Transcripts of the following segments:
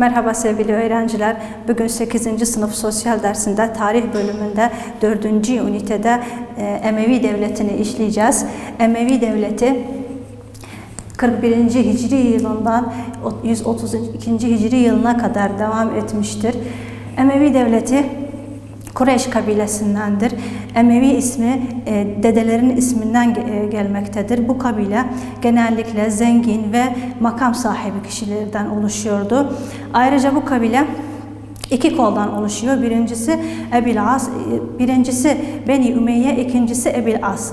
Merhaba sevgili öğrenciler. Bugün 8. sınıf sosyal dersinde tarih bölümünde 4. ünitede Emevi Devleti'ni işleyeceğiz. Emevi Devleti 41. Hicri yılından 132. Hicri yılına kadar devam etmiştir. Emevi Devleti Kureyş kabilesindendir. Emevi ismi dedelerin isminden gelmektedir. Bu kabile genellikle zengin ve makam sahibi kişilerden oluşuyordu. Ayrıca bu kabile iki koldan oluşuyor. Birincisi Beni Ümeyye, ikincisi Ebil As.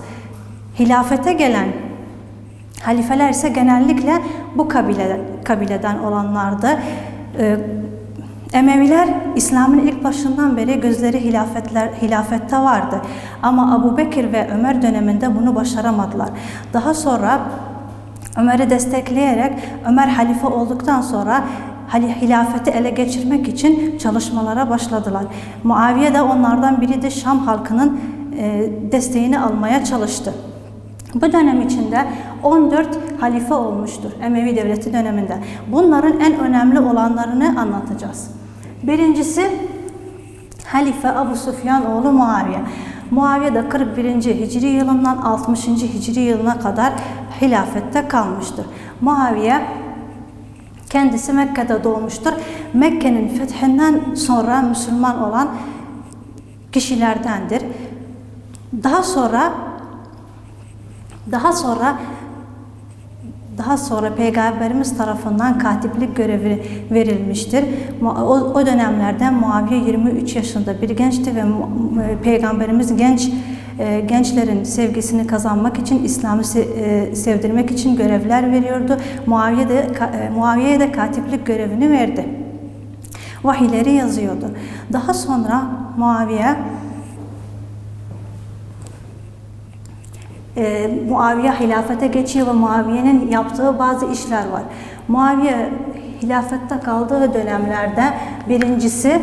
Hilafete gelen halifeler ise genellikle bu kabileden olanlardı. Emeviler İslam'ın ilk başından beri gözleri hilafette vardı. Ama Abu Bekir ve Ömer döneminde bunu başaramadılar. Daha sonra Ömer'i destekleyerek Ömer halife olduktan sonra hilafeti ele geçirmek için çalışmalara başladılar. Muaviye de onlardan biriydi. Şam halkının desteğini almaya çalıştı. Bu dönem içinde 14 halife olmuştur Emevi Devleti döneminde. Bunların en önemli olanlarını anlatacağız. Birincisi Halife Ebu Süfyan oğlu Muaviye. Muaviye de 41. Hicri yılından 60. Hicri yılına kadar hilafette kalmıştır. Muaviye kendisi Mekke'de doğmuştur. Mekke'nin fethinden sonra Müslüman olan kişilerdendir. Daha sonra Peygamberimiz tarafından katiplik görevi verilmiştir. O dönemlerde Muaviye 23 yaşında bir gençti ve Peygamberimiz gençlerin sevgisini kazanmak için, İslam'ı sevdirmek için görevler veriyordu. Muaviye'ye de katiplik görevini verdi. Vahiyleri yazıyordu. Daha sonra Muaviye hilafete geçiyor ve Muaviye'nin yaptığı bazı işler var. Muaviye hilafette kaldığı dönemlerde birincisi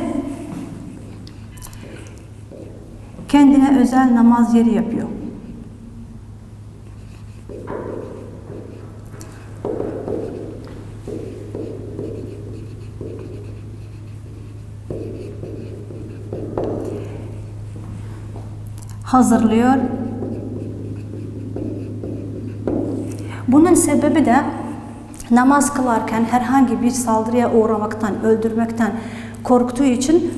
kendine özel namaz yeri yapıyor. Hazırlıyor. Bunun sebebi de namaz kılarken herhangi bir saldırıya uğramaktan, öldürmekten korktuğu için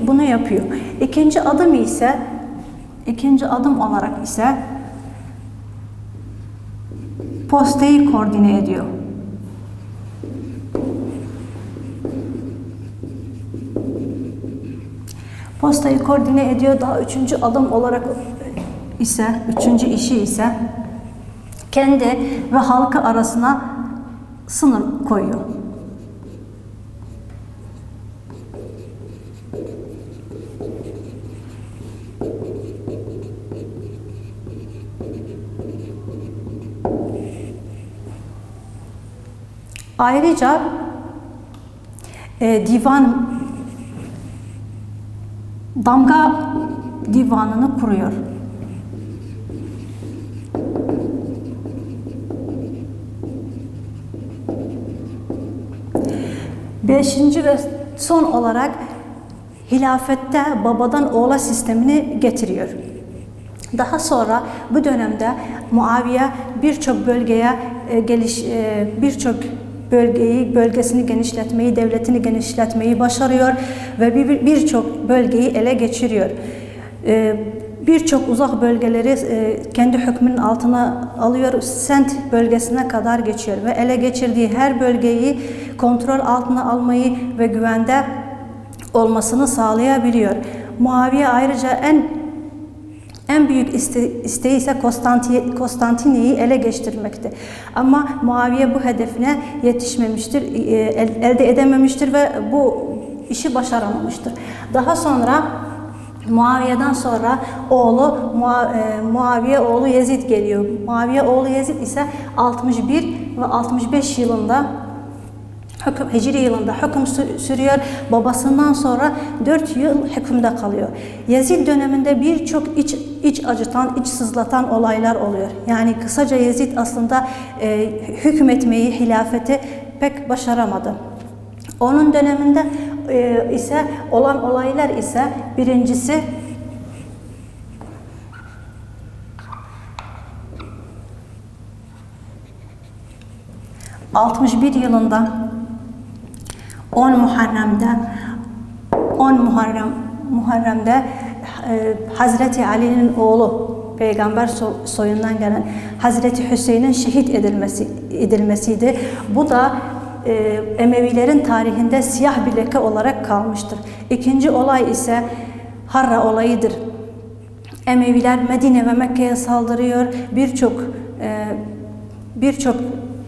bunu yapıyor. İkinci adım olarak ise postayı koordine ediyor. Postayı koordine ediyor. Daha üçüncü adım olarak üçüncü işi ise kendi ve halkı arasına sınır koyuyor. Ayrıca damga divanını kuruyor. 5. ve son olarak hilafette babadan oğula sistemini getiriyor. Daha sonra bu dönemde Muaviye birçok bölgesini genişletmeyi, devletini genişletmeyi başarıyor ve birçok bölgeyi ele geçiriyor. Birçok uzak bölgeleri kendi hükmünün altına alıyor, Sent bölgesine kadar geçiyor ve ele geçirdiği her bölgeyi kontrol altına almayı ve güvende olmasını sağlayabiliyor. Muaviye ayrıca en büyük isteği ise Konstantinye'yi ele geçirmekti. Ama Muaviye bu hedefine yetişmemiştir, elde edememiştir ve bu işi başaramamıştır. Daha sonra Muaviye'den sonra Muaviye oğlu Yezid geliyor. Muaviye oğlu Yezid ise 61 ve 65 yılında Hicri yılında hüküm sürüyor. Babasından sonra 4 yıl hükümde kalıyor. Yezid döneminde birçok iç acıtan, iç sızlatan olaylar oluyor. Yani kısaca Yezid aslında hükmetmeyi, hilafeti pek başaramadı. Onun döneminde ise olan olaylar ise birincisi 61 yılında 10 Muharrem'de Hazreti Ali'nin oğlu, peygamber soyundan gelen Hazreti Hüseyin'in şehit edilmesiydi. Bu da Emevilerin tarihinde siyah bir leke olarak kalmıştır. İkinci olay ise Harra olayıdır. Emeviler Medine ve Mekke'ye saldırıyor, birçok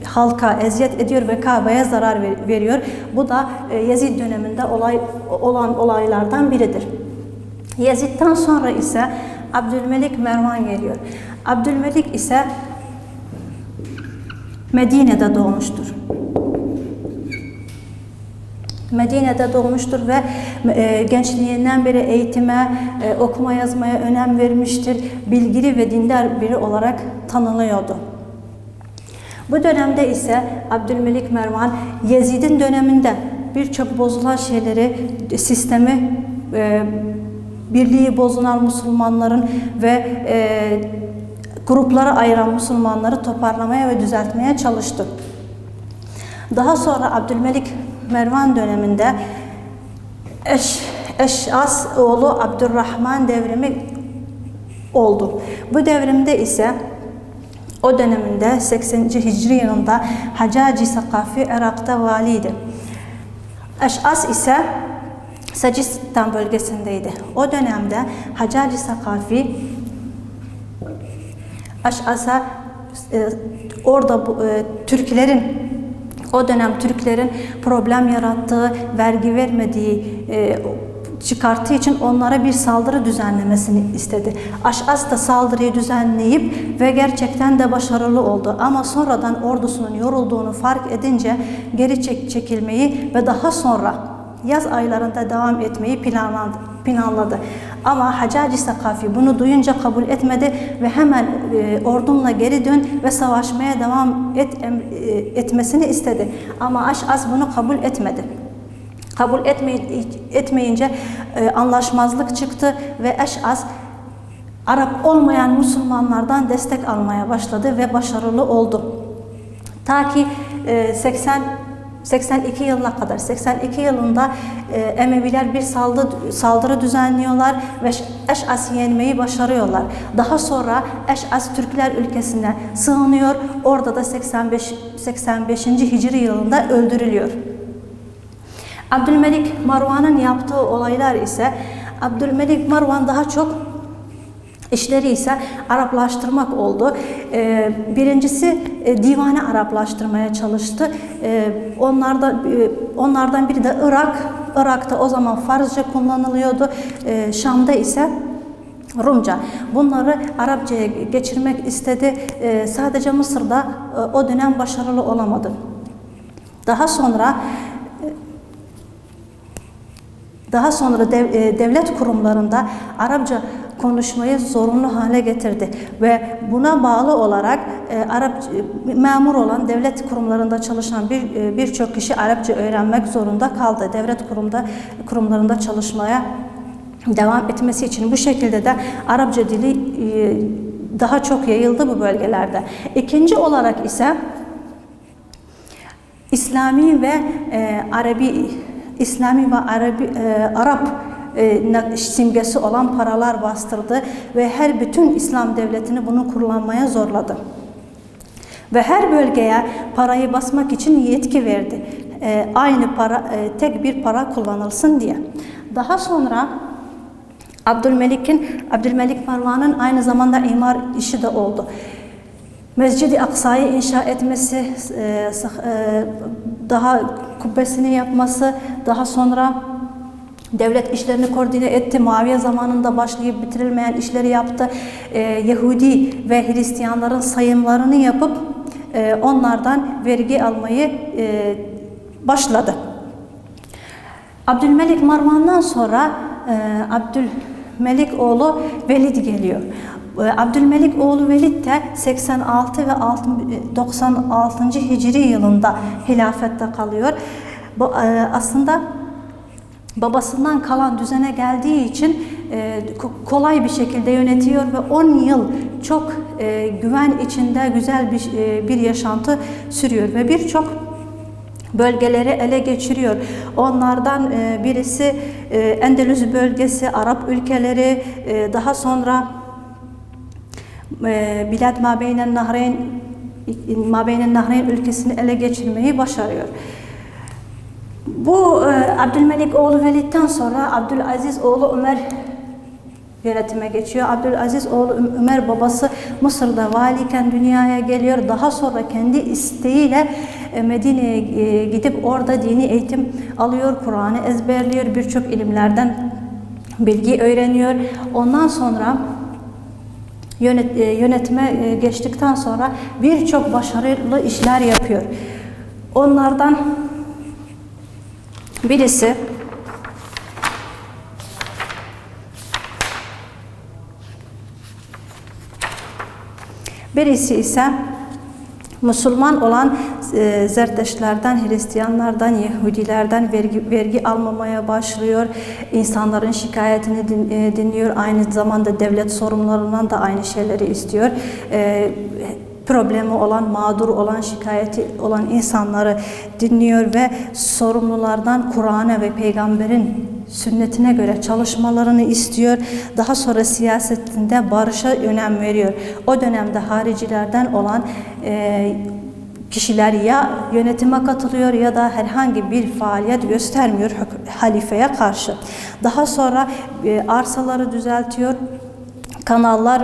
halka eziyet ediyor ve Kabe'ye zarar veriyor. Bu da Yezid döneminde olan olaylardan biridir. Yezid'den sonra ise Abdülmelik Mervan geliyor. Abdülmelik ise Medine'de doğmuştur. Medine'de doğmuştur ve gençliğinden beri eğitime, okuma yazmaya önem vermiştir. Bilgili ve dindar biri olarak tanınıyordu. Bu dönemde ise Abdülmelik Mervan, Yezid'in döneminde birçok bozulan şeyleri, sistemi, birliği bozulan Müslümanların ve gruplara ayıran Müslümanları toparlamaya ve düzeltmeye çalıştı. Daha sonra Abdülmelik Mervan döneminde Eş'as oğlu Abdurrahman devrimi oldu. Bu devrimde ise o döneminde 80. Hicri yılında Hacaci Sakafi Irak'ta valiydi. Eş'as ise Secistan bölgesindeydi. O dönemde Hacaci Sakafi Eş'as'a orada o dönem Türklerin problem yarattığı, vergi vermediği, çıkarttığı için onlara bir saldırı düzenlemesini istedi. Eş'as da saldırıyı düzenleyip ve gerçekten de başarılı oldu. Ama sonradan ordusunun yorulduğunu fark edince geri çekilmeyi ve daha sonra yaz aylarında devam etmeyi planladı. Ama Hacaci Sakafi bunu duyunca kabul etmedi ve hemen ordunla geri dön ve savaşmaya devam etmesini istedi. Ama Eş'as bunu kabul etmedi. Kabul etmeyince anlaşmazlık çıktı ve Eş'as Arap olmayan Müslümanlardan destek almaya başladı ve başarılı oldu. Ta ki 82 yılına kadar, 82 yılında Emeviler bir saldırı düzenliyorlar ve Eş'as'ı yenmeyi başarıyorlar. Daha sonra Eş'as Türkler ülkesine sığınıyor, orada da 85. Hicri yılında öldürülüyor. Abdülmelik Marvan'ın yaptığı olaylar ise, Abdülmelik Marvan daha çok işleri ise Araplaştırmak oldu. Birincisi divanı Araplaştırmaya çalıştı. Onlardan biri de Irak. Irak'ta o zaman Farsça kullanılıyordu. Şam'da ise Rumca. Bunları Arapçaya geçirmek istedi. Sadece Mısır'da o dönem başarılı olamadı. Daha sonra devlet kurumlarında Arapça konuşmayı zorunlu hale getirdi ve buna bağlı olarak memur olan devlet kurumlarında çalışan birçok kişi Arapça öğrenmek zorunda kaldı. Devlet kurumlarında çalışmaya devam etmesi için bu şekilde de Arapça dili daha çok yayıldı bu bölgelerde. İkinci olarak ise İslami ve Arap simgesi olan paralar bastırdı ve bütün İslam devletini bunu kullanmaya zorladı. Ve her bölgeye parayı basmak için yetki verdi. Aynı para, tek bir para kullanılsın diye. Daha sonra Abdülmelik Marvan'ın aynı zamanda imar işi de oldu. Mescid-i Aksa'yı inşa etmesi, daha kubbesini yapması, daha sonra devlet işlerini koordine etti. Muaviye zamanında başlayıp bitirilmeyen işleri yaptı. Yahudi ve Hristiyanların sayımlarını yapıp onlardan vergi almayı başladı. Abdülmelik Marvan'dan sonra Abdülmelik oğlu Velid geliyor. Abdülmelik oğlu Velid de 86 ve 96. Hicri yılında hilafette kalıyor. Aslında babasından kalan düzene geldiği için kolay bir şekilde yönetiyor ve 10 yıl çok güven içinde güzel bir yaşantı sürüyor ve birçok bölgeleri ele geçiriyor. Onlardan birisi Endülüs bölgesi, Arap ülkeleri, daha sonra Bilad Mabeynen Nahreyn ülkesini ele geçirmeyi başarıyor. Bu Abdülmelik oğlu Velid'den sonra Abdülaziz oğlu Ömer yönetime geçiyor. Abdülaziz oğlu Ömer babası Mısır'da valiyken dünyaya geliyor. Daha sonra kendi isteğiyle Medine'ye gidip orada dini eğitim alıyor, Kur'an'ı ezberliyor, birçok ilimlerden bilgi öğreniyor. Ondan sonra yönetime geçtikten sonra birçok başarılı işler yapıyor. Onlardan birisi ise Müslüman olan Zerdeşlerden, Hristiyanlardan, Yahudilerden vergi almamaya başlıyor. İnsanların şikayetini dinliyor. Aynı zamanda devlet sorumlularından da aynı şeyleri istiyor. Problemi olan, mağdur olan, şikayeti olan insanları dinliyor ve sorumlulardan Kur'an'a ve peygamberin sünnetine göre çalışmalarını istiyor. Daha sonra siyasetinde barışa önem veriyor. O dönemde haricilerden olan kişiler ya yönetime katılıyor ya da herhangi bir faaliyet göstermiyor halifeye karşı. Daha sonra arsaları düzeltiyor. Kanallar,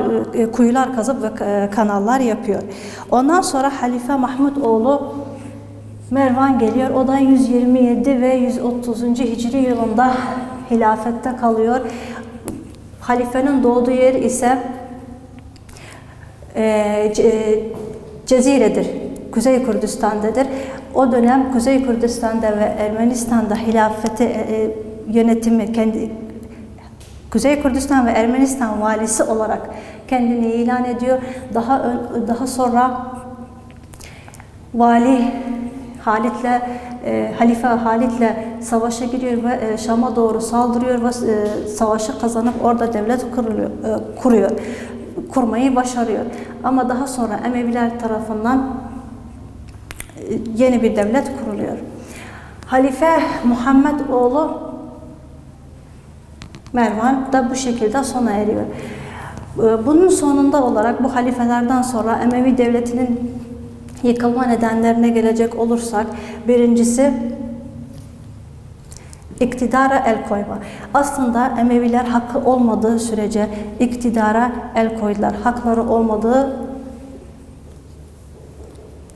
kuyular kazıp ve kanallar yapıyor. Ondan sonra Halife Mahmud oğlu Mervan geliyor. O da 127 ve 130. Hicri yılında hilafette kalıyor. Halifenin doğduğu yer ise Cezire'dir. Kuzey Kürdistan'dadır. O dönem Kuzey Kürdistan'da ve Ermenistan'da hilafeti yönetimi Kuzey Kürdistan ve Ermenistan valisi olarak kendini ilan ediyor. Daha sonra vali Halife Halit'le savaşa giriyor ve Şam'a doğru saldırıyor ve savaşı kazanıp orada devlet kurmayı başarıyor. Ama daha sonra Emeviler tarafından yeni bir devlet kuruluyor. Halife Muhammed oğlu Mervan da bu şekilde sona eriyor. Bunun sonunda olarak bu halifelerden sonra Emevi devletinin yıkılma nedenlerine gelecek olursak, birincisi iktidara el koyma. Aslında Emeviler hakkı olmadığı sürece iktidara el koydular. Hakları olmadığı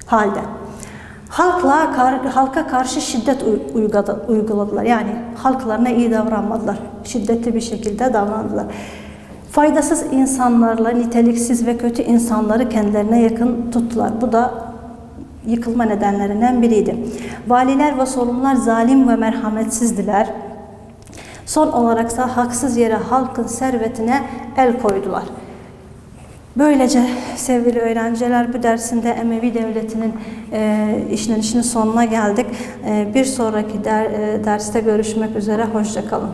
halde. Halka karşı şiddet uyguladılar. Yani halklarına iyi davranmadılar. Şiddetli bir şekilde davrandılar. Faydasız insanlarla niteliksiz ve kötü insanları kendilerine yakın tuttular. Bu da yıkılma nedenlerinden biriydi. Valiler ve sorumlular zalim ve merhametsizdiler. Son olaraksa haksız yere halkın servetine el koydular. Böylece sevgili öğrenciler, bu dersinde Emevi Devleti'nin işlenişinin sonuna geldik. Bir sonraki derste görüşmek üzere. Hoşça kalın.